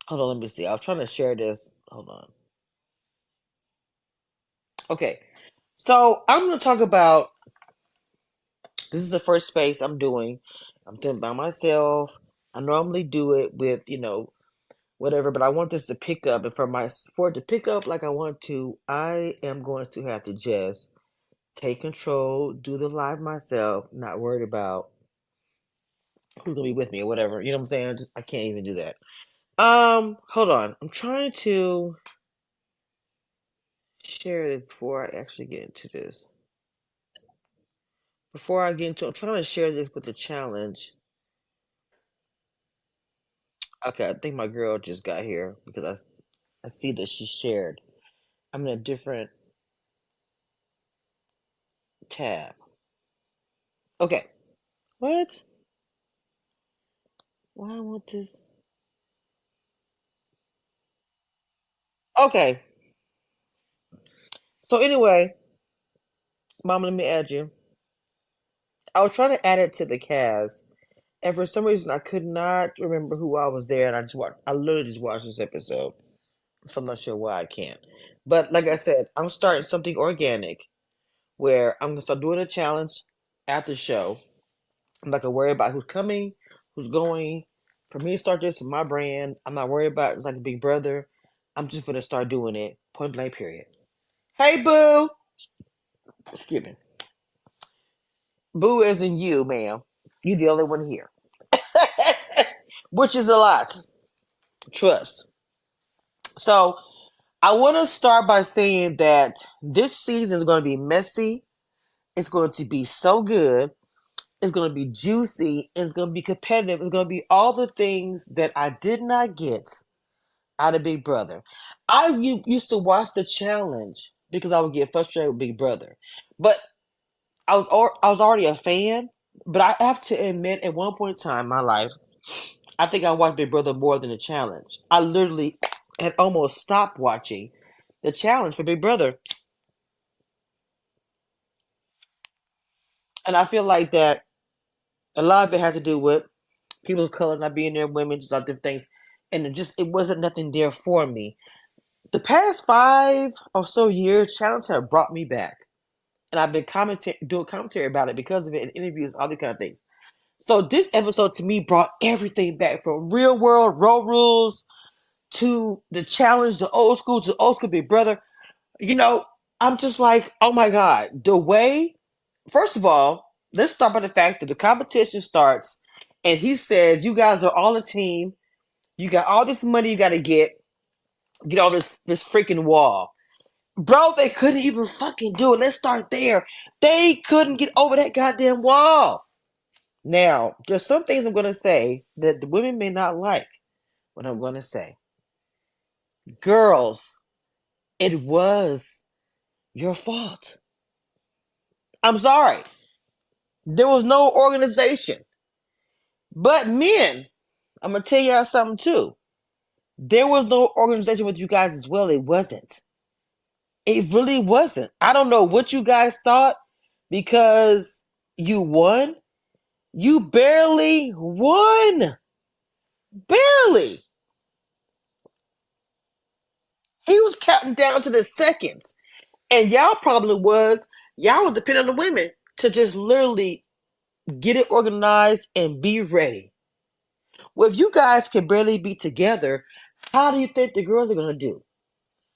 Hold on, let me see. I was trying to share this. Hold on. Okay. So I'm gonna talk about this is the first space I'm doing. I'm doing by myself. I normally do it with, whatever, but I want this to pick up. And for it to pick up like I want to, I am going to have to just take control, do the live myself, not worried about who's gonna be with me or whatever. You know what I'm saying? I can't even do that. Hold on. I'm trying to share it before I actually get into this. Before I get into, I'm trying to share this with the challenge. Okay, I think my girl just got here because I see that she shared. I'm in a different tab. Okay. What? Why I want this? Okay. So anyway, Mama, let me add you. I was trying to add it to the cast, and for some reason I could not remember who I was there, and I just watched. I literally just watched this episode, so I'm not sure why I can't. But like I said, I'm starting something organic where I'm gonna start doing a challenge after the show. I'm not gonna worry about who's coming, who's going. For me to start this in my brand, I'm not worried about it's like a big brother. I'm just gonna start doing it. Point blank. Period. Hey, boo. Excuse me. Boo is in you, ma'am. You the only one here, which is a lot. Trust. So I want to start by saying that this season is going to be messy. It's going to be so good. It's going to be juicy. It's going to be competitive. It's going to be all the things that I did not get out of Big Brother. Used to watch the challenge because I would get frustrated with Big Brother, but I was already a fan. But I have to admit, at one point in time in my life, I think I watched Big Brother more than the challenge. I literally had almost stopped watching the challenge for Big Brother, and I feel like that a lot of it had to do with people of color not being there, women, just all different things, and it wasn't nothing there for me. The past 5 or so years, challenge have brought me back, and I've been doing commentary about it because of it in interviews, all these kind of things. So this episode to me brought everything back from real world road rules to the challenge, the old school Big Brother. You know, I'm just like, oh my God, the way, first of all, let's start by the fact that the competition starts and he says, you guys are all a team. You got all this money you got to get all this freaking wall. Bro, they couldn't even fucking do it. Let's start there. They couldn't get over that goddamn wall. Now, there's some things I'm going to say that the women may not like what I'm going to say. Girls, it was your fault. I'm sorry. There was no organization. But men, I'm gonna tell y'all something too. There was no organization with you guys as well. It wasn't. It really wasn't. I don't know what you guys thought because you won. You barely won. Barely. He was counting down to the seconds. And y'all was depending on the women to just literally get it organized and be ready. Well, if you guys can barely be together, how do you think the girls are gonna do?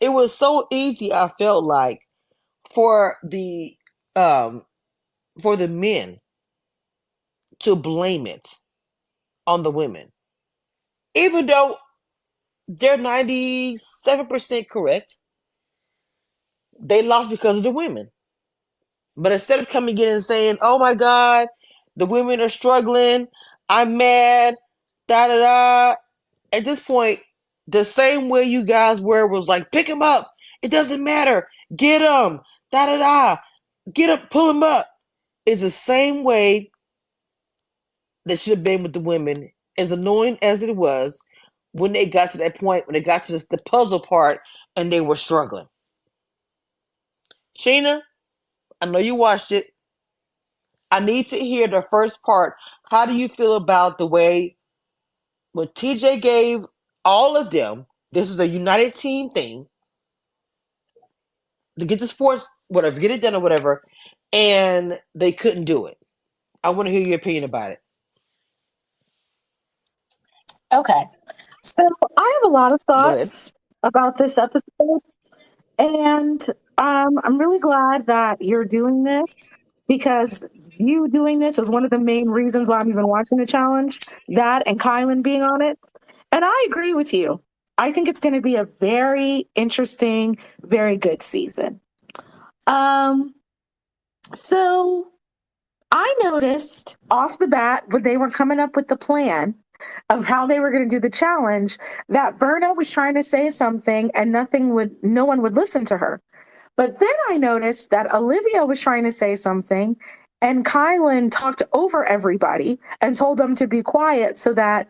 It was so easy. I felt like for the um for the men to blame it on the women, even though they're 97% correct. They lost because of the women. But instead of coming in and saying, "Oh my God, the women are struggling. I'm mad," da da da. At this point, the same way you guys were was like, "Pick him up. It doesn't matter. Get him. Da da da. Get him. Pull him up." Is the same way that should have been with the women. As annoying as it was, when they got to that point, when they got to the puzzle part, and they were struggling. Sheena, I know you watched it. I need to hear the first part. How do you feel about the way when TJ gave All of them. This is a united team thing to get the sports, whatever, get it done or whatever, and they couldn't do it. I want to hear your opinion about it. Okay. So I have a lot of Go ahead. thoughts about this episode, and I'm really glad that you're doing this because you doing this is one of the main reasons why I'm even watching the challenge. That and Kylan being on it. And I agree with you. I think it's going to be a very interesting, very good season. Um, so I noticed off the bat when they were coming up with the plan of how they were going to do the challenge that Berna was trying to say something and no one would listen to her. But then I noticed that Olivia was trying to say something and Kylan talked over everybody and told them to be quiet so that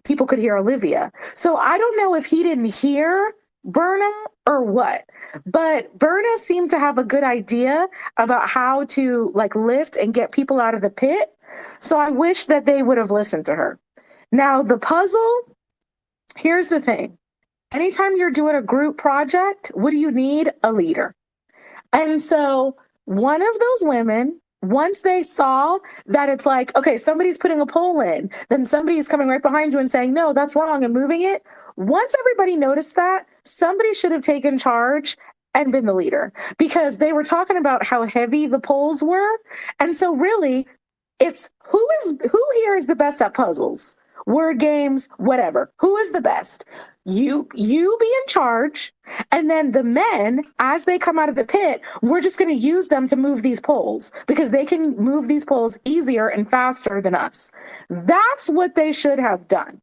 people could hear Olivia. So I don't know if he didn't hear Berna or what, but Berna seemed to have a good idea about how to like lift and get people out of the pit. So I wish that they would have listened to her. Now, the puzzle, here's the thing. Anytime you're doing a group project, what do you need? A leader. And so one of those women, once they saw that it's like, okay, somebody's putting a poll in, then somebody's coming right behind you and saying, no, that's wrong, and moving it. Once everybody noticed that, somebody should have taken charge and been the leader because they were talking about how heavy the polls were. And so really, it's who here is the best at puzzles, word games, whatever. Who is the best? You be in charge, and then the men, as they come out of the pit, we're just going to use them to move these poles because they can move these poles easier and faster than us. That's what they should have done.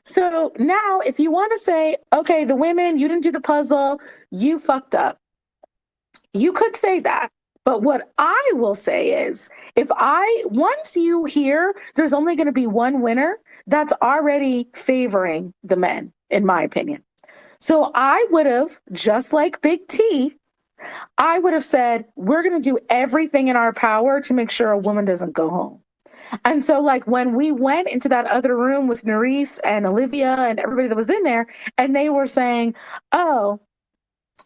So now, if you want to say, okay, the women, you didn't do the puzzle, you fucked up. You could say that. But what I will say is, once you hear there's only going to be one winner, that's already favoring the men, in my opinion. So I would have, just like Big T, I would have said, we're going to do everything in our power to make sure a woman doesn't go home. And so, like, when we went into that other room with Nerys and Olivia and everybody that was in there, and they were saying, oh,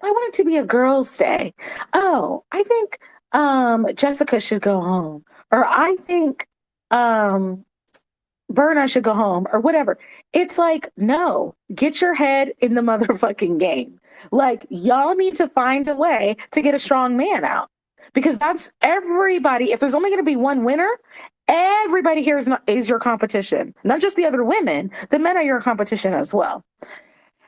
I want it to be a girls' day. Oh, I think Jessica should go home. Or I think um, Berna should go home or whatever. It's like, no, get your head in the motherfucking game. Like, y'all need to find a way to get a strong man out because that's everybody. If there's only going to be one winner, everybody here is your competition, not just the other women. The men are your competition as well.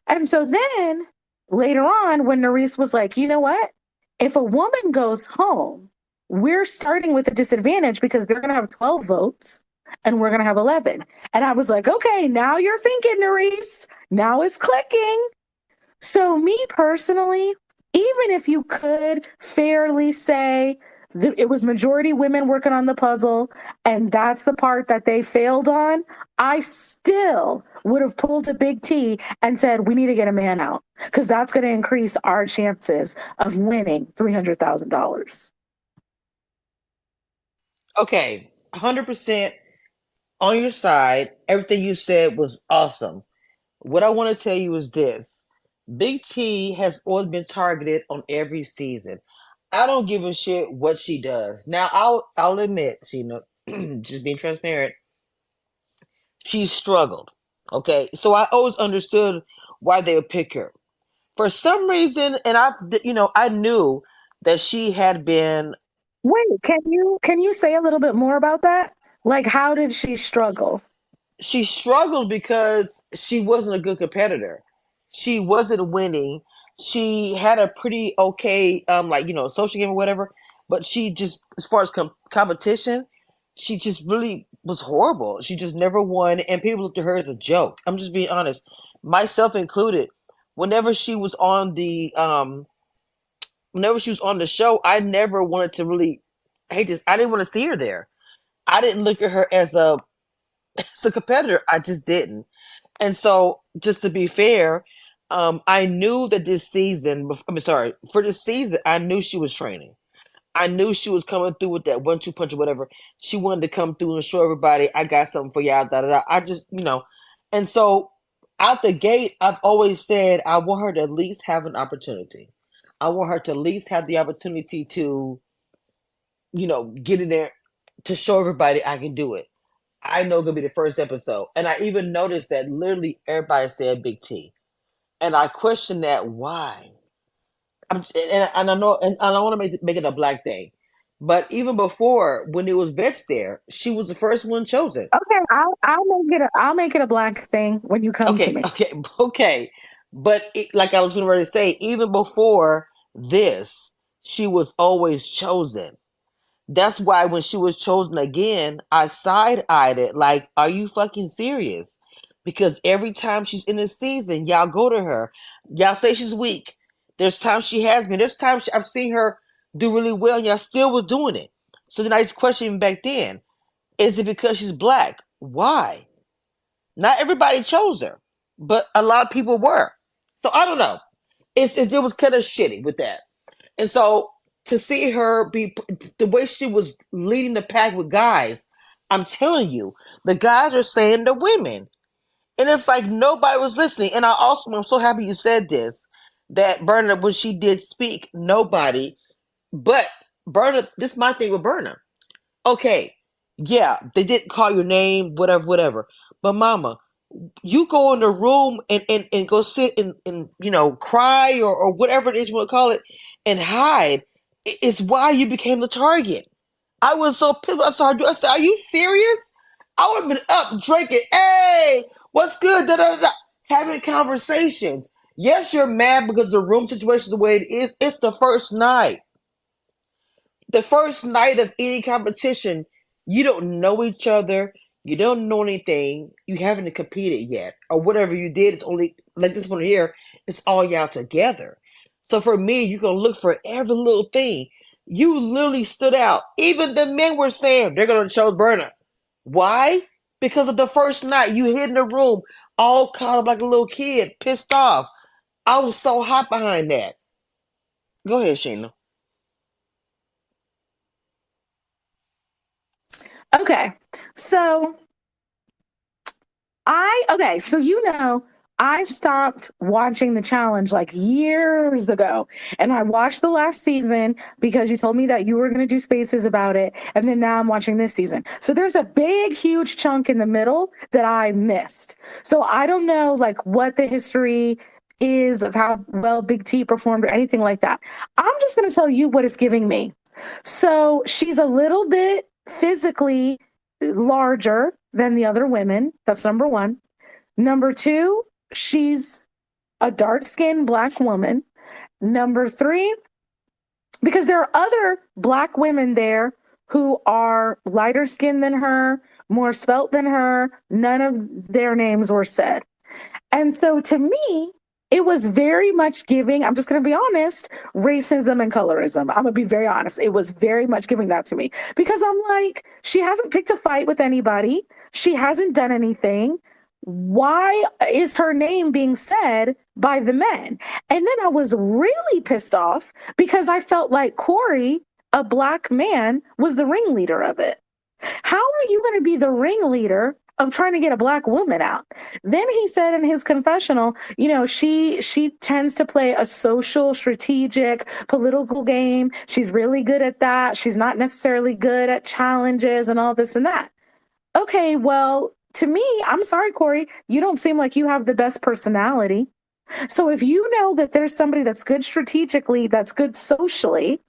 And so then later on, when Nerys was like, you know what? If a woman goes home, we're starting with a disadvantage because they're going to have 12 votes and we're going to have 11. And I was like, okay, now you're thinking, Nerys. Now it's clicking. So, me personally, even if you could fairly say that it was majority women working on the puzzle, and that's the part that they failed on, I still would have pulled a Big T and said, we need to get a man out because that's going to increase our chances of winning $300,000. Okay, 100% on your side. Everything you said was awesome. What I want to tell you is this: Big T has always been targeted on every season. I don't give a shit what she does. Now, I'll admit, she know, just being transparent, she struggled. Okay, so I always understood why they would pick her for some reason, and I knew that she had been. Wait, can you say a little bit more about that? Like, how did she struggle? She struggled because she wasn't a good competitor. She wasn't winning. She had a pretty okay, social game or whatever, but she just, as far as competition, she just really was horrible. She just never won, and people looked at her as a joke. I'm just being honest, myself included. Whenever she was on whenever she was on the show, I never wanted to really. I hate this. I didn't want to see her there. I didn't look at her as a competitor. I just didn't. And so, just to be fair, I knew that this season, I mean, sorry, for this season, I knew she was training. I knew she was coming through with that 1-2 punch or whatever. She wanted to come through and show everybody, I got something for y'all, da da da. I just, and so out the gate, I've always said I want her to at least have an opportunity. I want her to at least have the opportunity to, get in there to show everybody I can do it. I know it's gonna be the first episode, and I even noticed that literally everybody said Big T, and I questioned that why. And I know, and I don't want to make it a black thing, but even before when it was Vets there, she was the first one chosen. Okay, I'll make it a black thing when you come to Okay, me. okay, okay. But like I was going to say, even before this, she was always chosen. That's why when she was chosen again, I side eyed it like, are you fucking serious? Because every time she's in this season, y'all go to her. Y'all say she's weak. There's times she has been. There's times I've seen her do really well, and y'all still was doing it. So then I just questioned back then, is it because she's black? Why? Not everybody chose her, but a lot of people were. So I don't know. It was kind of shitty with that. And so to see her be the way she was leading the pack with guys, I'm telling you, the guys are saying to women. And it's like nobody was listening. And I'm so happy you said this, that Berna, when she did speak, nobody, but Berna, this is my thing with Berna. Okay, yeah, they didn't call your name, whatever, whatever. But mama, you go in the room and go sit and cry or whatever it is you want to call it and hide. It's why you became the target. I was so pissed. I said, are you serious? I would have been up drinking. Hey, what's good? Da, da, da, da. Having conversations. Yes, you're mad because the room situation is the way it is. It's the first night of any competition. You don't know each other, you don't know anything, you haven't competed yet, or whatever you did. It's only like this one here. It's all y'all together. So for me, you can look for every little thing. You literally stood out. Even the men were saying they're gonna choose Berna. Why? Because of the first night you hid in the room, all caught up like a little kid, pissed off. I was so hot behind that. Go ahead, Sheena. Okay. So so I stopped watching the challenge like years ago. And I watched the last season because you told me that you were going to do spaces about it. And then now I'm watching this season. So there's a big, huge chunk in the middle that I missed. So I don't know like what the history is of how well Big T performed or anything like that. I'm just going to tell you what it's giving me. So she's a little bit physically larger than the other women. That's number one. Number two, she's a dark skinned black woman. Number three, because there are other black women there who are lighter skinned than her, more svelte than her. None of their names were said. And so to me, it was very much giving, I'm just going to be honest, racism and colorism. I'm going to be very honest. It was very much giving that to me because I'm like, she hasn't picked a fight with anybody. She hasn't done anything. Why is her name being said by the men? And then I was really pissed off because I felt like Corey, a black man, was the ringleader of it. How are you going to be the ringleader of trying to get a black woman out? Then he said in his confessional, she tends to play a social, strategic, political game. She's really good at that. She's not necessarily good at challenges and all this and that. Okay, well, to me, I'm sorry, Corey, you don't seem like you have the best personality. So if you know that there's somebody that's good strategically, that's good socially,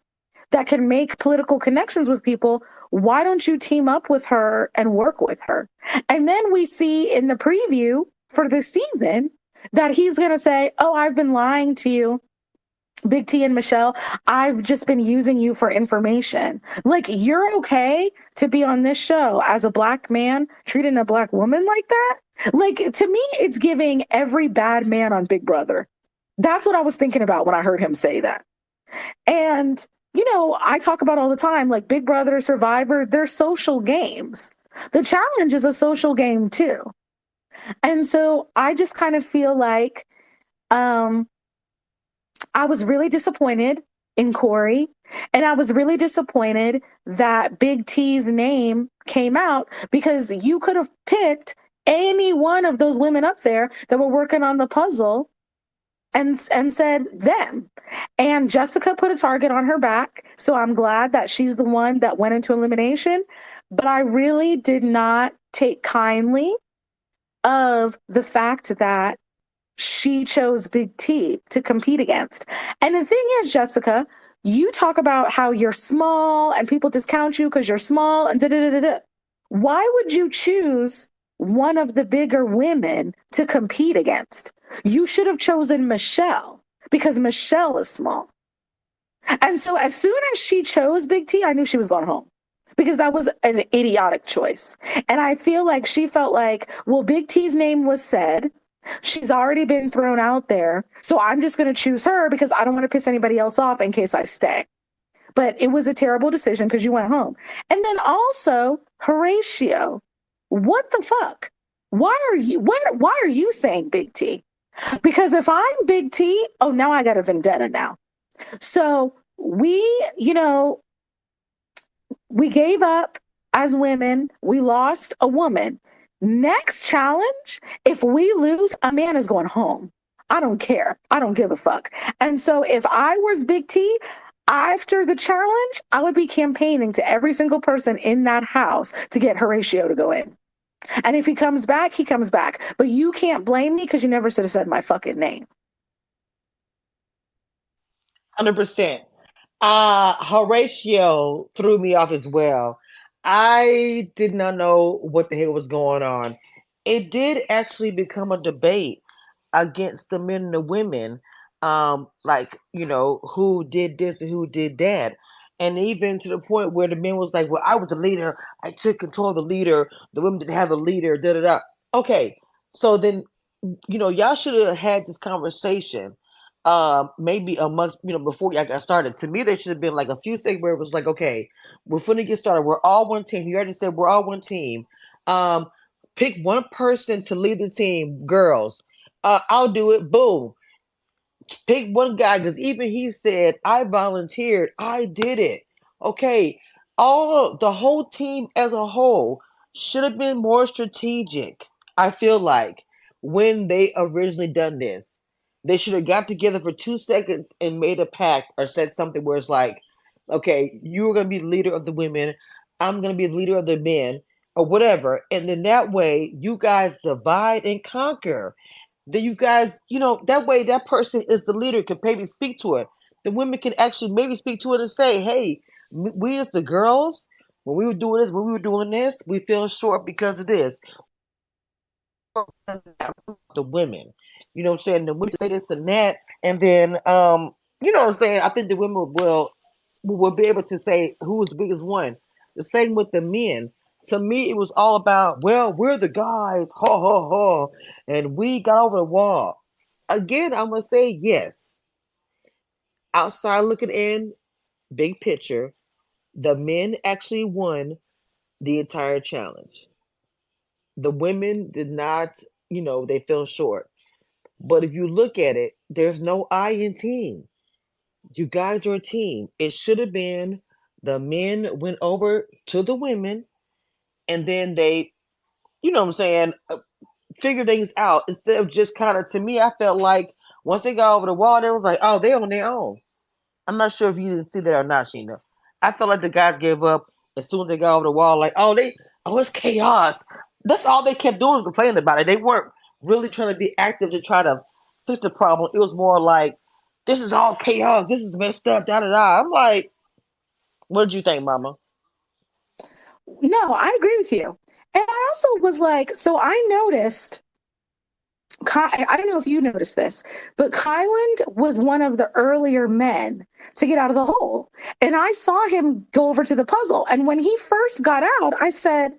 that can make political connections with people, why don't you team up with her and work with her? And then we see in the preview for this season that he's going to say, oh, I've been lying to you, Big T and Michelle. I've just been using you for information. Like, you're okay to be on this show as a black man treating a black woman like that? Like, to me, it's giving every bad man on Big Brother. That's what I was thinking about when I heard him say that. And I talk about all the time, like Big Brother, Survivor, they're social games. The challenge is a social game too. And so I just kind of feel like I was really disappointed in Corey. And I was really disappointed that Big T's name came out because you could have picked any one of those women up there that were working on the puzzle and said them. And Jessica put a target on her back. So I'm glad that she's the one that went into elimination. But I really did not take kindly of the fact that she chose Big T to compete against. And the thing is, Jessica, you talk about how you're small and people discount you because you're small and da da da da. Why would you choose one of the bigger women to compete against? You should have chosen Michelle because Michelle is small. And so as soon as she chose Big T, I knew she was going home because that was an idiotic choice. And I feel like she felt like, well, Big T's name was said. She's already been thrown out there. So I'm just going to choose her because I don't want to piss anybody else off in case I stay. But it was a terrible decision because you went home. And then also Horatio, what the fuck? Why are you saying Big T? Because if I'm Big T, oh, now I got a vendetta now. So we gave up as women. We lost a woman. Next challenge, if we lose, a man is going home. I don't care. I don't give a fuck. And so if I was Big T, after the challenge, I would be campaigning to every single person in that house to get Horatio to go in. And if he comes back, he comes back. But you can't blame me because you never should have said my fucking name. 100%. Horatio threw me off as well. I did not know what the hell was going on. It did actually become a debate against the men and the women, like, who did this and who did that. And even to the point where the men was like, well, I was the leader. I took control of the leader. The women didn't have a leader, da da da. Okay. So then, y'all should have had this conversation maybe a month, before y'all got started. To me, there should have been like a few things where it was like, okay, we're finna get started. We're all one team. You already said we're all one team. Um, Pick one person to lead the team, girls. I'll do it. Boom. Pick one guy because even he said, I volunteered. I did it. Okay. All the whole team as a whole should have been more strategic. I feel like when they originally done this, they should have got together for 2 seconds and made a pact or said something where it's like, okay, you're going to be the leader of the women. I'm going to be the leader of the men or whatever. And then that way you guys divide and conquer. Then you guys, that way that person is the leader, can maybe speak to it. The women can actually maybe speak to it and say, hey, we as the girls, when we were doing this, when we were doing this, we feel short because of this. The women, what I'm saying? The women say this and that, and then, what I'm saying? I think the women will be able to say who is the biggest one. The same with the men. To me, it was all about, well, we're the guys, ha ha ha, and we got over the wall. Again, I'm gonna say yes. Outside looking in, big picture, the men actually won the entire challenge. The women did not, they fell short. But if you look at it, there's no I in team. You guys are a team. It should have been the men went over to the women and then they, what I'm saying, figure things out instead of just kind of, to me, I felt like once they got over the wall, they was like, oh, they on their own. I'm not sure if you didn't see that or not, Sheena. I felt like the guys gave up as soon as they got over the wall, like, it's chaos. That's all they kept doing was complaining about it. They weren't really trying to be active to try to fix the problem. It was more like, this is all chaos. This is messed up, da da da. I'm like, what did you think, Mama? No, I agree with you. And I also was like, so I noticed, I don't know if you noticed this, but Kyland was one of the earlier men to get out of the hole. And I saw him go over to the puzzle. And when he first got out, I said,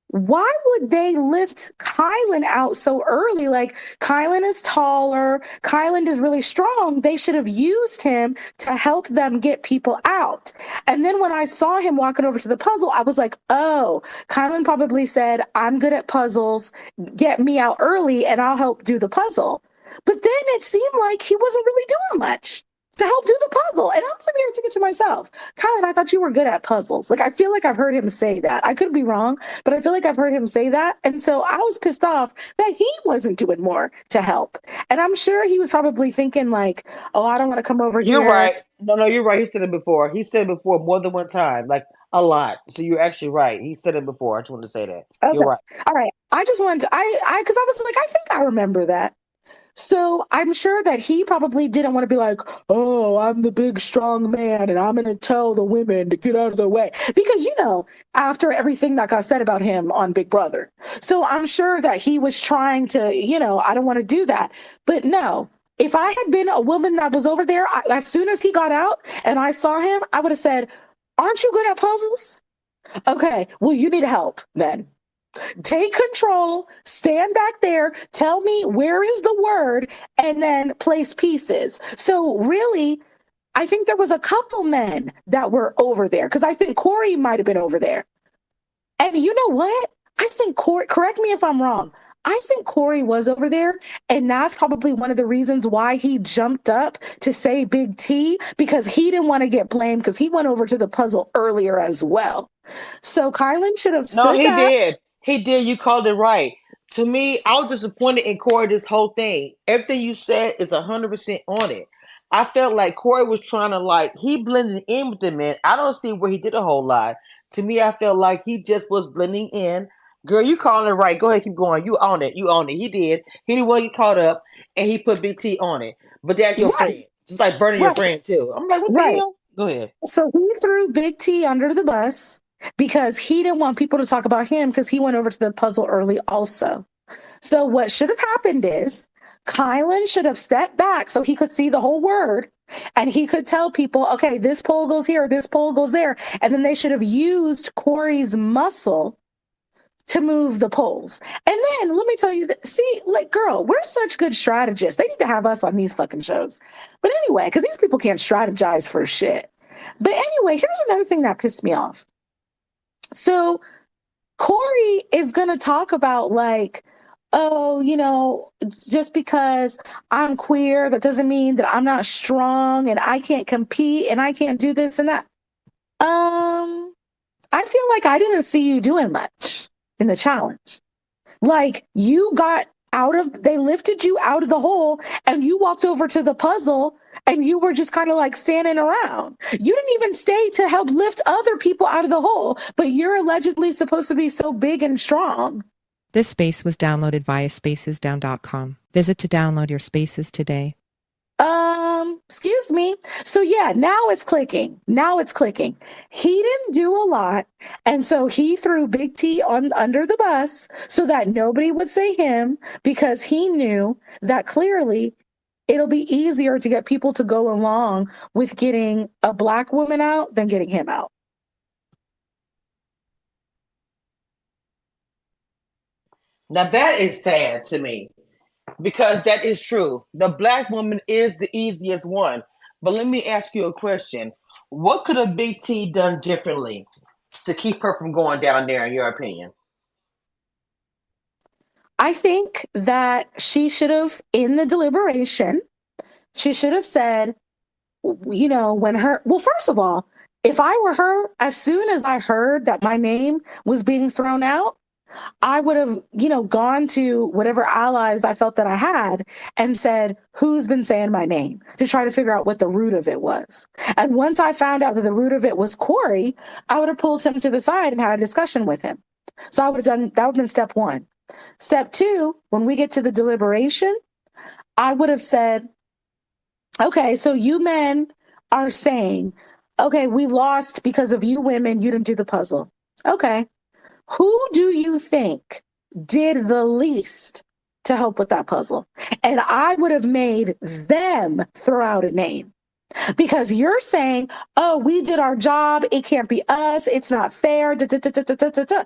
why would they lift Kylan out so early? Like, Kylan is taller, Kylan is really strong. They should have used him to help them get people out. And then when I saw him walking over to the puzzle, I was like, oh, Kylan probably said, I'm good at puzzles, get me out early and I'll help do the puzzle. But then it seemed like he wasn't really doing much. to help do the puzzle. And I'm sitting here thinking to myself, Kylan, I thought you were good at puzzles. Like, I feel like I've heard him say that. I could be wrong, but I feel like I've heard him say that. And so I was pissed off that he wasn't doing more to help. And I'm sure he was probably thinking, like, oh, I don't want to come over You're here. right. No, you're right. He said it before. He said it before more than one time, like a lot. So you're actually right. He said it before. I just wanted to say that. You're Okay. right. All right. I just wanted to, because I was like, I think I remember that. So I'm sure that he probably didn't want to be like, oh, I'm the big strong man and I'm going to tell the women to get out of the way. Because, after everything that got said about him on Big Brother. So I'm sure that he was trying to, I don't want to do that. But no, if I had been a woman that was over there, as soon as he got out and I saw him, I would have said, aren't you good at puzzles? Okay, well, you need help then. Take control, stand back there, tell me where is the word, and then place pieces. So really, I think there was a couple men that were over there because I think Corey might have been over there. And you know what? I think Corey, correct me if I'm wrong. I think Corey was over there, and that's probably one of the reasons why he jumped up to say Big T because he didn't want to get blamed because he went over to the puzzle earlier as well. So Kylan should have No, stood he back. did. He did. You called it right. To me, I was disappointed in Corey this whole thing. Everything you said is 100% on it. I felt like Corey was trying to he blended in with the men. I don't see where he did a whole lot. To me, I felt like he just was blending in. Girl, you calling it right. Go ahead, keep going. You own it. You own it. He did. He didn't want to get caught up, and he put Big T on it. But that's your Right, friend. Just like burning your right, friend too. I'm like, what the right. hell? Go ahead. So he threw Big T under the bus because he didn't want people to talk about him because he went over to the puzzle early also. So what should have happened is Kylan should have stepped back so he could see the whole word and he could tell people, okay, this pole goes here, this pole goes there. And then they should have used Corey's muscle to move the poles. And then let me tell you that, see, like, girl, we're such good strategists. They need to have us on these fucking shows. But anyway, because these people can't strategize for shit. But anyway, here's another thing that pissed me off. So Corey is going to talk about, like, oh, just because I'm queer, that doesn't mean that I'm not strong and I can't compete and I can't do this and that. I feel like I didn't see you doing much in the challenge. Like they lifted you out of the hole and you walked over to the puzzle and you were just kind of like standing around. You didn't even stay to help lift other people out of the hole, but you're allegedly supposed to be so big and strong. This space was downloaded via spacesdown.com. Visit to download your spaces today. Excuse me. So yeah, now it's clicking. Now it's clicking. He didn't do a lot. And so he threw Big T on under the bus so that nobody would say him because he knew that clearly it'll be easier to get people to go along with getting a black woman out than getting him out. Now that is sad to me because that is true. The black woman is the easiest one. But let me ask you a question. What could a Big T done differently to keep her from going down there, in your opinion? I think that she should have, in the deliberation, she should have said, first of all, if I were her, as soon as I heard that my name was being thrown out, I would have, gone to whatever allies I felt that I had and said, who's been saying my name to try to figure out what the root of it was. And once I found out that the root of it was Corey, I would have pulled him to the side and had a discussion with him. So I would have done, that would have been step one. Step two, when we get to the deliberation, I would have said, okay, so you men are saying, okay, we lost because of you women, you didn't do the puzzle. Okay. Who do you think did the least to help with that puzzle? And I would have made them throw out a name because you're saying, oh, we did our job. It can't be us. It's not fair. Da, da, da, da, da, da, da.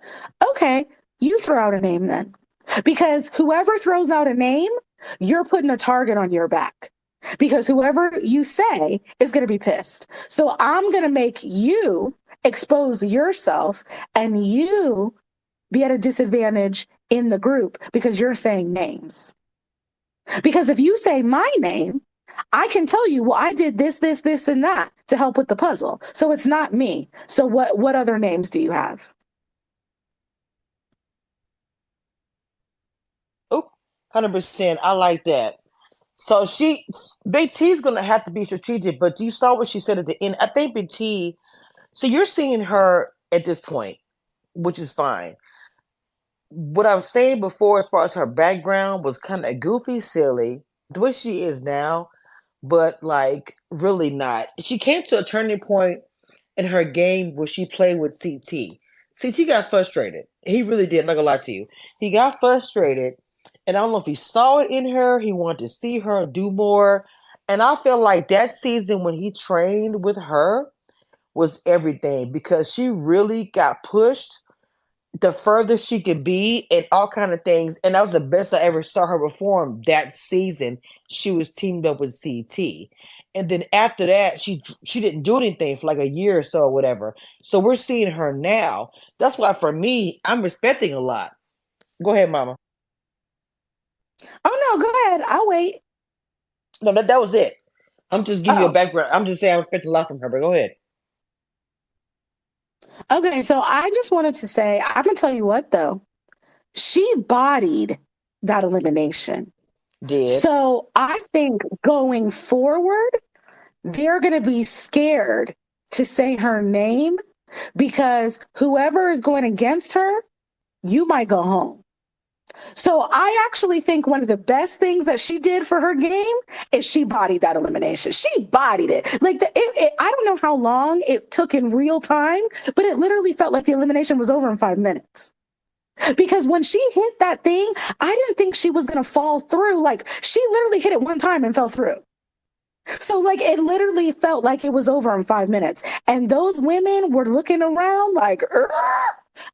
Okay, you throw out a name then. Because whoever throws out a name, you're putting a target on your back. Because whoever you say is going to be pissed. So I'm going to make you expose yourself and you be at a disadvantage in the group because you're saying names. Because if you say my name, I can tell you, well, I did this, this, this, and that to help with the puzzle. So it's not me. So what other names do you have? Oop, 100%. I like that. So Big T's gonna have to be strategic, but you saw what she said at the end. I think Big T. So you're seeing her at this point, which is fine. What I was saying before, as far as her background, was kind of goofy, silly, the way she is now, but like really not. She came to a turning point in her game where she played with CT. CT got frustrated. He really did. Not gonna lie to you, he got frustrated, and I don't know if he saw it in her. He wanted to see her do more, and I feel like that season when he trained with her was everything because she really got pushed the further she could be and all kind of things. And that was the best I ever saw her perform that season. She was teamed up with CT. And then after that, she didn't do anything for like a year or so or whatever. So we're seeing her now. That's why for me, I'm respecting a lot. Go ahead, mama. Oh no, go ahead. I'll wait. No, that was it. I'm just giving you a Oh, background. I'm just saying I'm expecting a lot from her, but go ahead. okay. So I just wanted to say, I'm gonna tell you what though. She bodied that elimination. Did. So I think going forward, they're gonna be scared to say her name because whoever is going against her, you might go home. So I actually think one of the best things that she did for her game is she bodied that elimination. She bodied it. Like I don't know how long it took in real time, but it literally felt like the elimination was over in 5 minutes. Because when she hit that thing, I didn't think she was going to fall through. Like she literally hit it one time and fell through. So like it literally felt like it was over in 5 minutes. And those women were looking around like,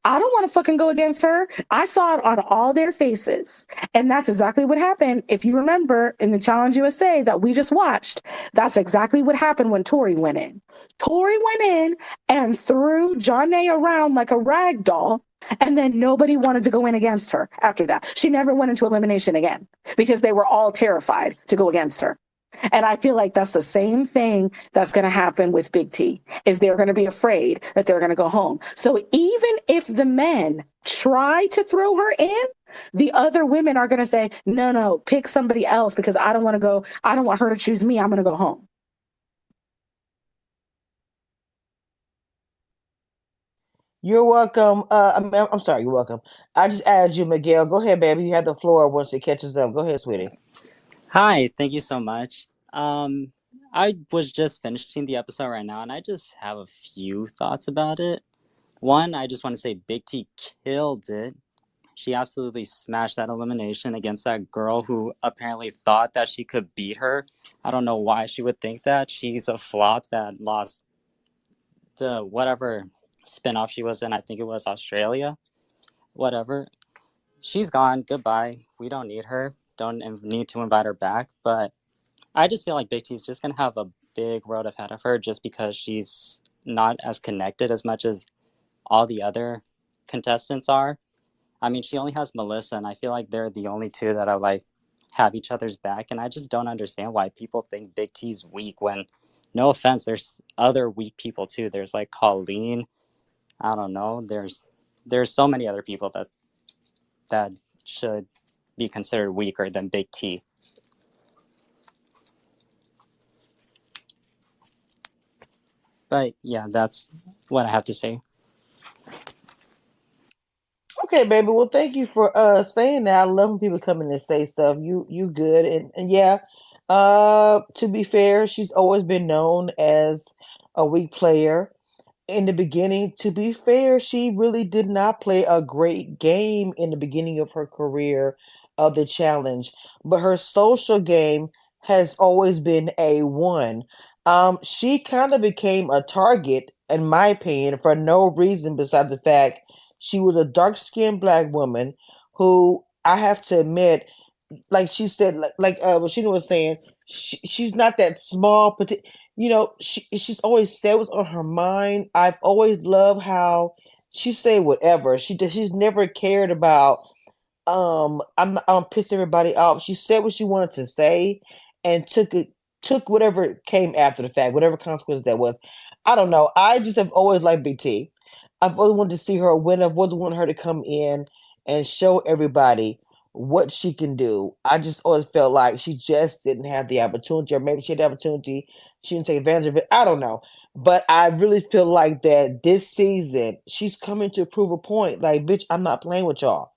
I don't want to fucking go against her. I saw it on all their faces. And that's exactly what happened. If you remember in the Challenge USA that we just watched, that's exactly what happened when Tori went in. Tori went in and threw Johnny around like a rag doll. And then nobody wanted to go in against her after that. She never went into elimination again because they were all terrified to go against her. And I feel like that's the same thing that's going to happen with Big T is they're going to be afraid that they're going to go home. So even if the men try to throw her in, the other women are going to say, no, no, pick somebody else because I don't want to go. I don't want her to choose me. I'm going to go home. You're welcome. I'm sorry. You're welcome. I just added you, Miguel. Go ahead, baby. You have the floor once it catches up. Go ahead, sweetie. Hi, thank you so much. I was just finishing the episode right now, and I just have a few thoughts about it. One, I just want to say Big T killed it. She absolutely smashed that elimination against that girl who apparently thought that she could beat her. I don't know why she would think that. She's a flop that lost the whatever spinoff she was in. I think it was Australia. Whatever. She's gone. Goodbye. We don't need her. Don't need to invite her back. But I just feel like Big T's just gonna have a big road ahead of her just because she's not as connected as much as all the other contestants are. I mean, she only has Melissa, and I feel like they're the only two that are like have each other's back. And I just don't understand why people think Big T's weak when, no offense, there's other weak people too. There's like Colleen. I don't know. There's so many other people that should be considered weaker than Big T. But yeah, that's what I have to say. Okay, baby. Well, thank you for saying that. I love when people come in and say stuff. You good and yeah. To be fair, she's always been known as a weak player. In the beginning, to be fair, she really did not play a great game in the beginning of her career of the challenge, but her social game has always been A1. She kind of became a target, in my opinion, for no reason besides the fact she was a dark-skinned black woman who I have to admit, like she said, what Sheena was saying, she's not that small, she's always said what's on her mind. I've always loved how she say whatever. She's never cared about I'm pissing everybody off. She said what she wanted to say and took it took whatever came after the fact, whatever consequences that was. I don't know. I just have always liked BT. I've always wanted to see her win. I've always wanted her to come in and show everybody what she can do. I just always felt like she just didn't have the opportunity, or maybe she had the opportunity, she didn't take advantage of it. I don't know. But I really feel like that this season, she's coming to prove a point. Like, bitch, I'm not playing with y'all.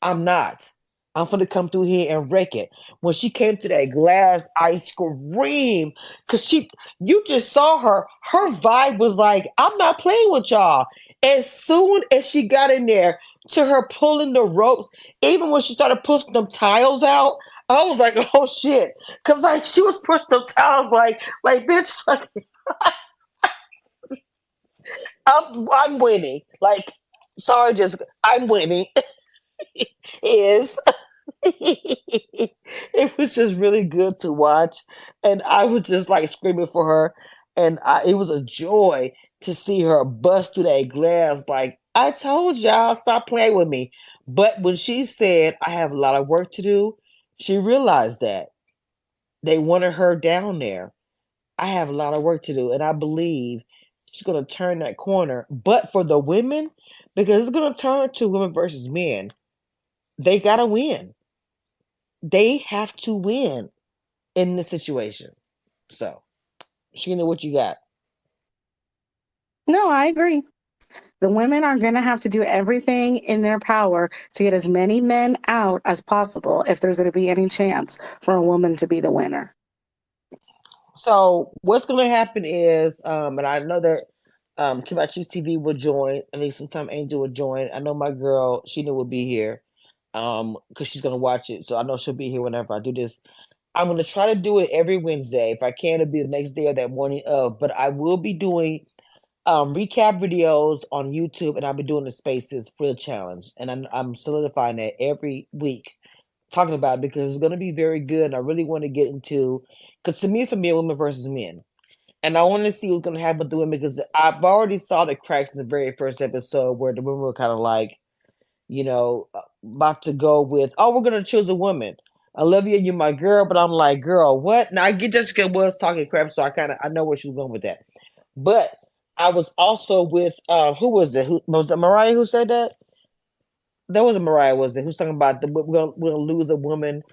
I'm not. I'm gonna come through here and wreck it. When she came to that glass, I screamed because you just saw her. Her vibe was like, I'm not playing with y'all. As soon as she got in there, to her pulling the ropes, even when she started pushing them tiles out, I was like, oh shit, because like she was pushing them tiles like bitch, fuck, I'm winning. Like, sorry, just I'm winning. Is it was just really good to watch, and I was just like screaming for her, and it was a joy to see her bust through that glass. Like I told y'all, stop playing with me. But when she said, "I have a lot of work to do," she realized that they wanted her down there. I have a lot of work to do, and I believe she's going to turn that corner. But for the women, because it's going to turn to women versus men, they got to win. They have to win in this situation. So, Sheena, what you got? No, I agree. The women are going to have to do everything in their power to get as many men out as possible if there's going to be any chance for a woman to be the winner. So, what's going to happen is, and I know that Kim Choose TV will join. At least sometime Angel will join. I know my girl Sheena will be here, because she's going to watch it. So I know she'll be here whenever I do this. I'm going to try to do it every Wednesday. If I can, it'll be the next day or that morning of. But I will be doing recap videos on YouTube, and I'll be doing the spaces for the challenge. And I'm solidifying that every week, talking about it because it's going to be very good. And I really want to get into, because to me, for me, women versus men. And I want to see what's going to happen with the women because I've already saw the cracks in the very first episode where the women were kind of like, about to go with, oh, we're going to choose a woman. Olivia, you're my girl, but I'm like, girl, what? Now I get Jessica was talking crap, so I know where she was going with that. But I was also with who was it? Who was it? Mariah who said that? That wasn't Mariah, was it? Who's talking about we're gonna lose a woman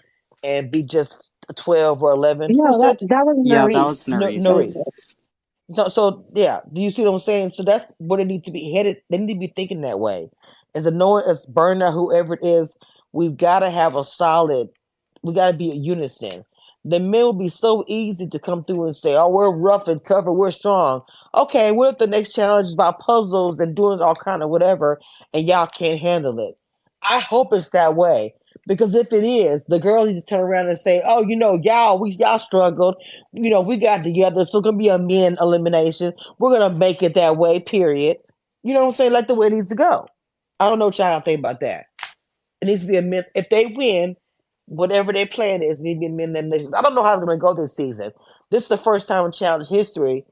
and be just 12 or 11? Who No, that said that was Yeah, that was Maurice. Nerys. That was Norris? So yeah, do you see what I'm saying? So that's what it needs to be headed. They need to be thinking that way. As a Noah, as Burner, whoever it is, we've got to have a solid. We got to be a unison. The men will be so easy to come through and say, "Oh, we're rough and tough and we're strong." Okay, what if the next challenge is about puzzles and doing all kind of whatever, and y'all can't handle it? I hope it's that way because if it is, the girl needs to turn around and say, "Oh, y'all struggled. We got together, so it's gonna be a men elimination. We're gonna make it that way, period." You know what I'm saying? Like the way it needs to go. I don't know what y'all think about that. It needs to be a men. If they win, whatever their plan is, it needs to be a men elimination. I don't know how it's gonna go this season. This is the first time in challenge history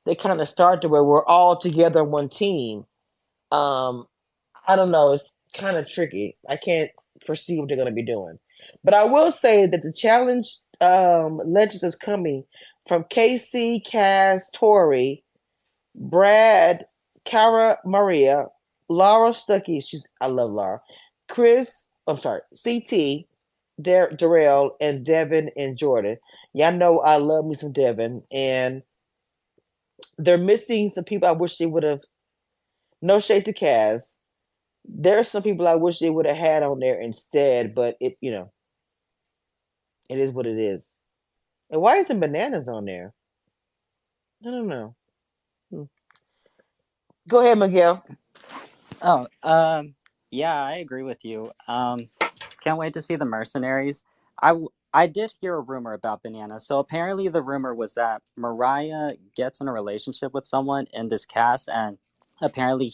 they kind of start to where we're all together on one team. Um, I don't know. It's kind of tricky. I can't foresee what they're going to be doing. But I will say that the challenge legends is coming from KC, Kaz, Tori, Brad, Cara, Maria, Laura Stuckey. I love Laura. Chris. I'm sorry. CT, Darrell, and Devin and Jordan. Y'all know I love me some Devin, and they're missing some people. I wish they would have. No shade to Kaz. There's some people I wish they would have had on there instead, but it is what it is. And why isn't bananas on there? I don't know. Hmm. Go ahead, Miguel. Oh, yeah, I agree with you. Can't wait to see the mercenaries. I did hear a rumor about Banana. So apparently the rumor was that Mariah gets in a relationship with someone in this cast, and apparently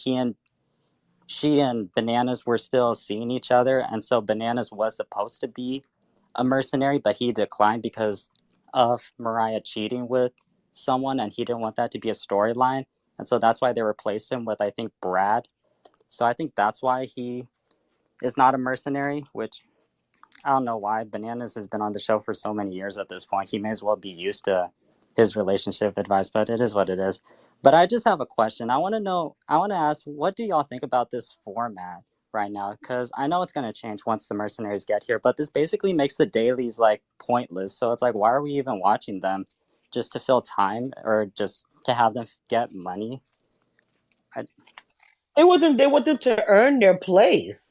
she and Bananas were still seeing each other, and so Bananas was supposed to be a mercenary, but he declined because of Mariah cheating with someone, and he didn't want that to be a storyline, and so that's why they replaced him with, I think, Brad. So I think that's why he is not a mercenary, which I don't know why Bananas has been on the show for so many years at this point. He may as well be used to his relationship advice, but it is what it is. But I just have a question. I want to know, I want to ask, what do y'all think about this format right now? Because I know it's going to change once the mercenaries get here, but this basically makes the dailies like pointless. So it's like, why are we even watching them? Just to fill time or just to have them get money? I, They want them to earn their place.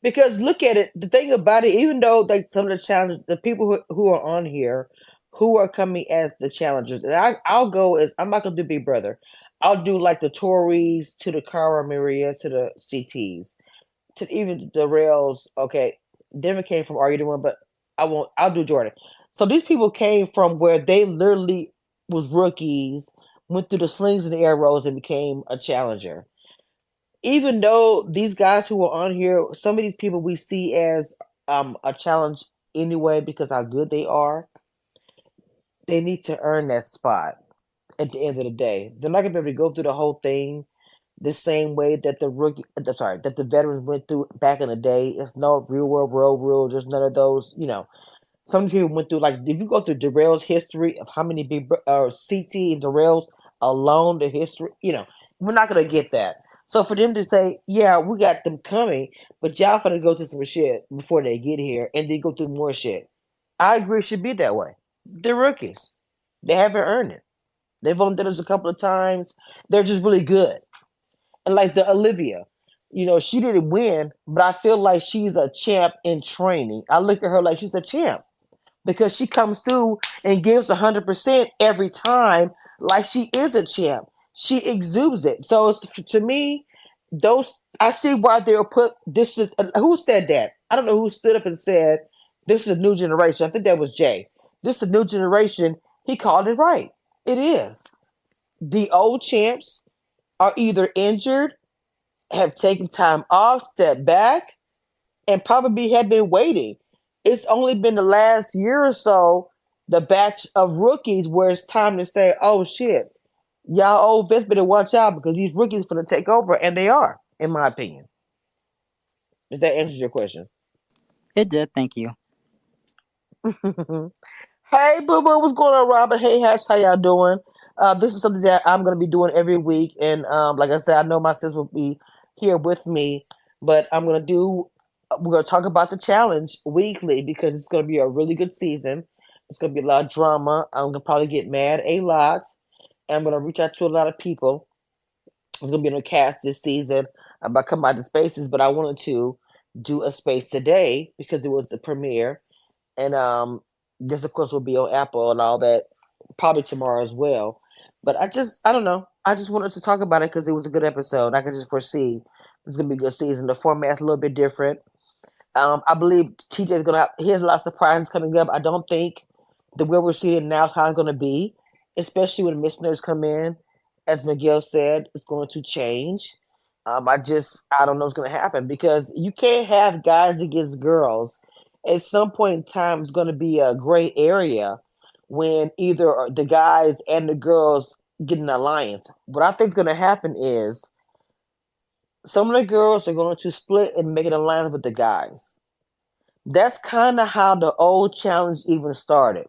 Because look at it, the thing about it, even though like some of the challenges, the people who are on here, who are coming as the challengers, and I'll go as I'm not gonna do Big Brother. I'll do like the Tories to the Cara Maria to the CTs to even the Rails. Okay, Denver came from Are You the One, but I won't. I'll do Jordan. So these people came from where they literally was rookies, went through the slings and the arrows, and became a challenger. Even though these guys who are on here, some of these people we see as a challenge anyway because how good they are, they need to earn that spot at the end of the day. They're not gonna be able to go through the whole thing the same way that that the veterans went through back in the day. It's no real world road rule. There's none of those. Some people went through like if you go through Darrell's history of how many big CT and Darrell's alone, the history, we're not gonna get that. So for them to say, yeah, we got them coming, but y'all finna go through some shit before they get here, and then go through more shit. I agree, it should be that way. They're rookies. They haven't earned it. They've only done this a couple of times. They're just really good. And like the Olivia, she didn't win, but I feel like she's a champ in training. I look at her like she's a champ because she comes through and gives 100% every time, like she is a champ. She exudes it. So to me, those I see why they were put. This is who said that. I don't know who stood up and said this is a new generation. I think that was Jay. This is a new generation. He called it right. It is. The old champs are either injured, have taken time off, stepped back, and probably had been waiting. It's only been the last year or so, the batch of rookies where it's time to say, oh shit, y'all old vets better watch out because these rookies are going to take over, and they are, in my opinion. If that answers your question. it did, thank you. Hey, boo boo, what's going on, Robert? Hey, Hash, how y'all doing? This is something that I'm going to be doing every week, and like I said, I know my sis will be here with me, but we're going to talk about the challenge weekly because it's going to be a really good season. It's going to be a lot of drama. I'm going to probably get mad a lot, and I'm going to reach out to a lot of people. I'm going to be on the cast this season about coming out to spaces, but I wanted to do a space today because it was the premiere, and this of course will be on Apple and all that probably tomorrow as well. But I don't know. I just wanted to talk about it because it was a good episode. I can just foresee it's gonna be a good season. The format's a little bit different. I believe TJ is gonna have he has a lot of surprises coming up. I don't think the way we're seeing it now is how it's gonna be, especially when missionaries come in. As Miguel said, it's going to change. I don't know what's gonna happen because you can't have guys against girls. At some point in time, it's gonna be a gray area when either the guys and the girls get an alliance. What I think is gonna happen is some of the girls are going to split and make an alliance with the guys. That's kind of how the old challenge even started.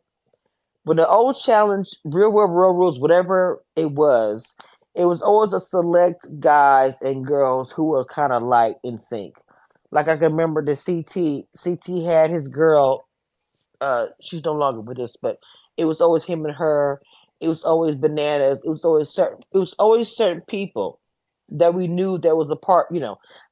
When the old challenge, real world road rules, whatever it was always a select guys and girls who were kind of like in sync. Like I can remember the CT had his girl. She's no longer with us, but it was always him and her. It was always bananas. It was always certain. It was always certain people that we knew that was a part.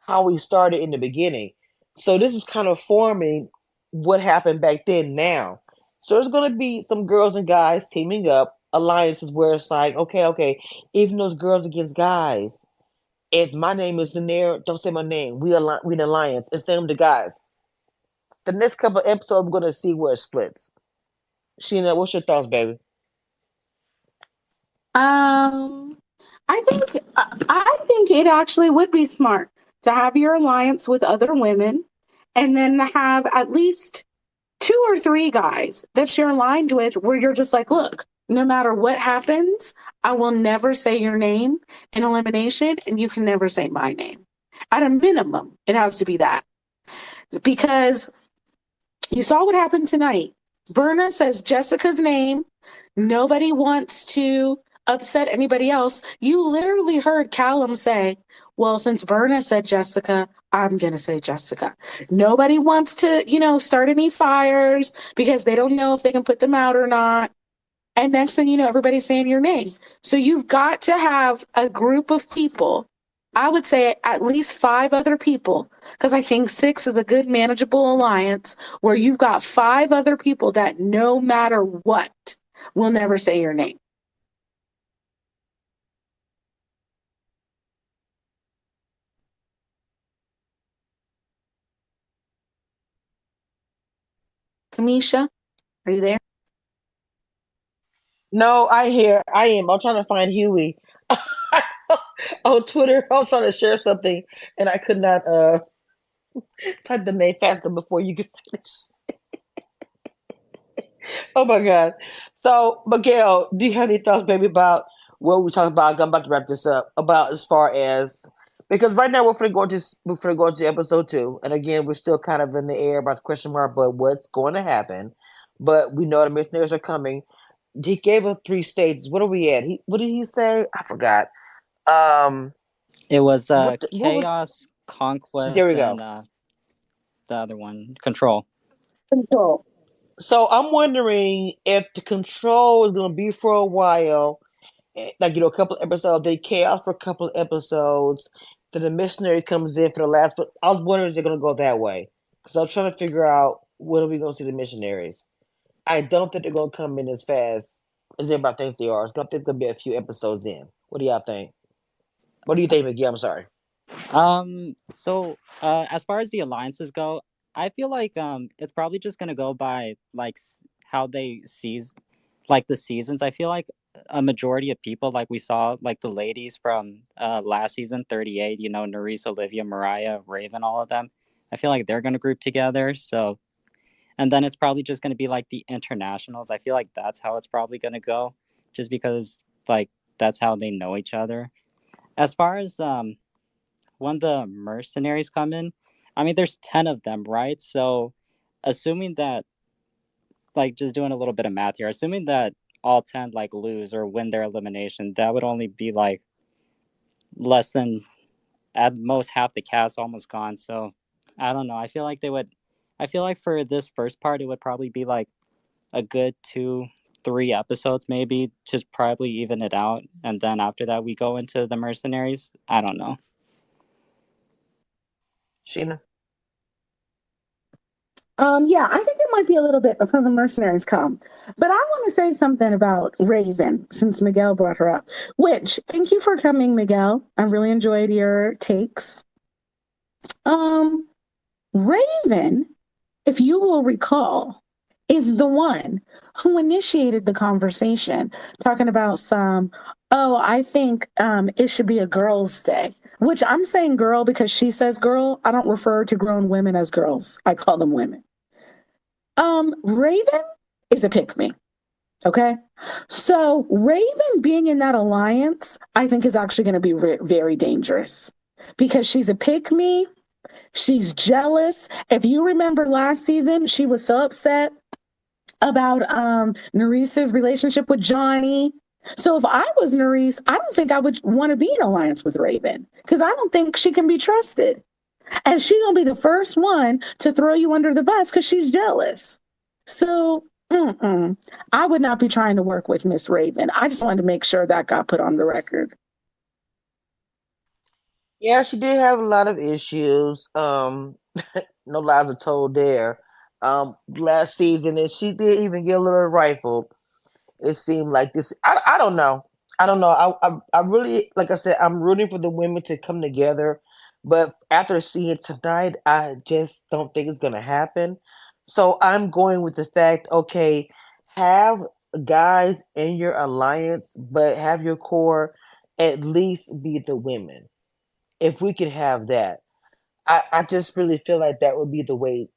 How we started in the beginning. So this is kind of forming what happened back then. Now, so there's gonna be some girls and guys teaming up alliances where it's like, okay, even those girls against guys. If my name is in there, don't say my name. We an alliance, and same to guys. The next couple of episodes, I'm gonna see where it splits. Sheena, what's your thoughts, baby? Um, I think it actually would be smart to have your alliance with other women, and then have at least two or three guys that you're aligned with, where you're just like, look, no matter what happens, I will never say your name in elimination, and you can never say my name. At a minimum, it has to be that, because You saw what happened tonight. Berna says Jessica's name. Nobody wants to upset anybody else. You literally heard Callum say, well, since Berna said Jessica, I'm going to say Jessica. Nobody wants to, start any fires because they don't know if they can put them out or not. And next thing you know, everybody's saying your name. So you've got to have a group of people. I would say at least 5 other people, because I think 6 is a good manageable alliance where you've got 5 other people that no matter what will never say your name. Kamisha, are you there? No, I am. I'm trying to find Huey on Twitter. I was trying to share something, and I could not type the name faster before you could finish. Oh my God. So, Miguel, do you have any thoughts, baby, about what we talked about? I'm about to wrap this up. About as far as because right now we're gonna go into episode 2, and again we're still kind of in the air about the question mark, but what's going to happen? But we know the missionaries are coming. He gave us 3 stages. What are we at? What did he say? I forgot. Um, It was what was? chaos, There conquest, we and go. the other one, control. Control. So I'm wondering if the control is going to be for a while, like a couple episodes. They chaos for a couple of episodes. Then the missionary comes in for the last. But I was wondering if they're going to go that way because I'm trying to figure out when are we going to see the missionaries. I don't think they're going to come in as fast as everybody thinks they are. I don't think there'll be a few episodes in. What do y'all think? What do you think, Miguel? I'm sorry. So as far as the alliances go, I feel like it's probably just gonna go by like how they sees like the seasons. I feel like a majority of people, like we saw, like the ladies from last season, 38. Nerys, Olivia, Mariah, Raven, all of them. I feel like they're gonna group together. So, and then it's probably just gonna be like the internationals. I feel like that's how it's probably gonna go, just because like that's how they know each other. As far as when the mercenaries come in, I mean, there's 10 of them, right? So, assuming that, like, just doing a little bit of math here, assuming that all 10, like, lose or win their elimination, that would only be, like, less than, at most, half the cast almost gone. So, I don't know. I feel like for this first part, it would probably be, like, a good 2, 3 episodes, maybe, to probably even it out. And then after that, we go into the mercenaries. I don't know. Sheena. Yeah, I think it might be a little bit before the mercenaries come. But I want to say something about Raven since Miguel brought her up. Which, thank you for coming, Miguel. I really enjoyed your takes. Um, Raven, if you will recall, is the one who initiated the conversation, talking about I think it should be a girls' day. Which I'm saying girl because she says girl. I don't refer to grown women as girls. I call them women. Raven is a pick me. Okay. So Raven being in that alliance, I think is actually going to be very dangerous because she's a pick me. She's jealous. If you remember last season, she was so upset about Nerese's relationship with Johnny. So if I was Nerese, I don't think I would want to be in alliance with Raven because I don't think she can be trusted. And she's going to be the first one to throw you under the bus because she's jealous. So I would not be trying to work with Miss Raven. I just wanted to make sure that got put on the record. Yeah, she did have a lot of issues. No lies are told there. Last season, and she did even get a little rifled. It seemed like this. I don't know. I don't know. I really, like I said, I'm rooting for the women to come together, but after seeing tonight, I just don't think it's gonna happen. So I'm going with the fact, okay, have guys in your alliance, but have your core at least be the women. If we could have that, I just really feel like that would be the way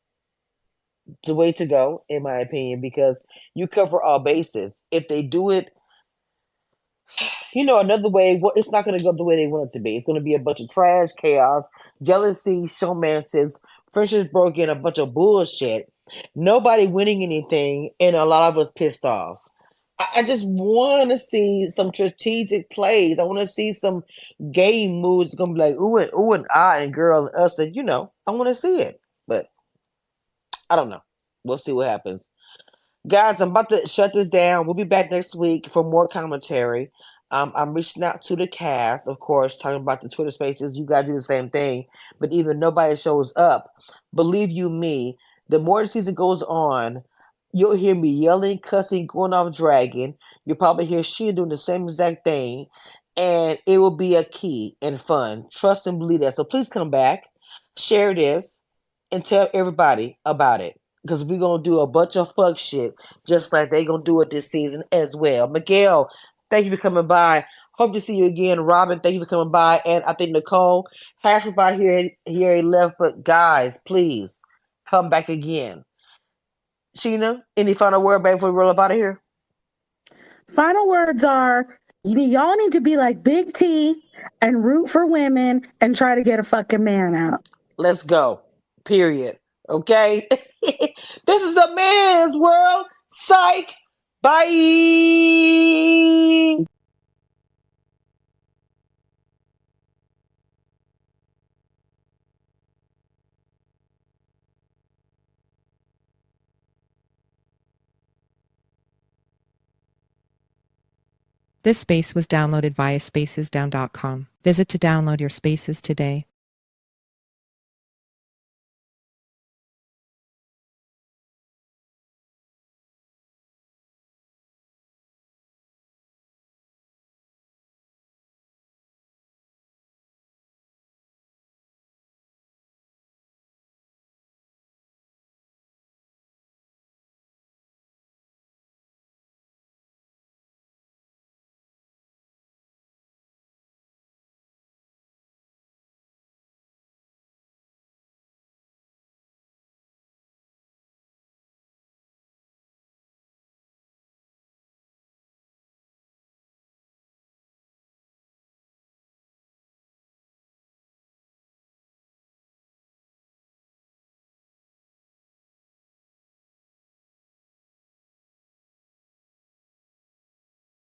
to go, in my opinion, because you cover all bases. If they do it, another way, well, it's not going to go the way they want it to be. It's going to be a bunch of trash, chaos, jealousy, showmances, friendships broken, a bunch of bullshit. nobody winning anything, and a lot of us pissed off. I just want to see some strategic plays. I want to see some game moves. It's gonna be like ooh and ah and girl and us, and I want to see it, but I don't know. We'll see what happens. Guys, I'm about to shut this down. We'll be back next week for more commentary. I'm reaching out to the cast, of course, talking about the Twitter spaces. You guys do the same thing, but even nobody shows up. Believe you me, the more the season goes on, you'll hear me yelling, cussing, going off dragging. You'll probably hear she doing the same exact thing, and it will be a key and fun. Trust and believe that. So please come back, share this, and tell everybody about it because we're gonna do a bunch of fuck shit just like they gonna do it this season as well. Miguel, thank you for coming by. Hope to see you again. Robin, thank you for coming by. And I think Nicole has by here he left, but guys, please come back again. Sheena, any final word back before we roll up out of here? Final words are y'all need to be like Big T and root for women and try to get a fucking man out. Let's go. Period. Okay? This is a man's world. Psych. Bye. This space was downloaded via spacesdown.com. Visit to download your spaces today.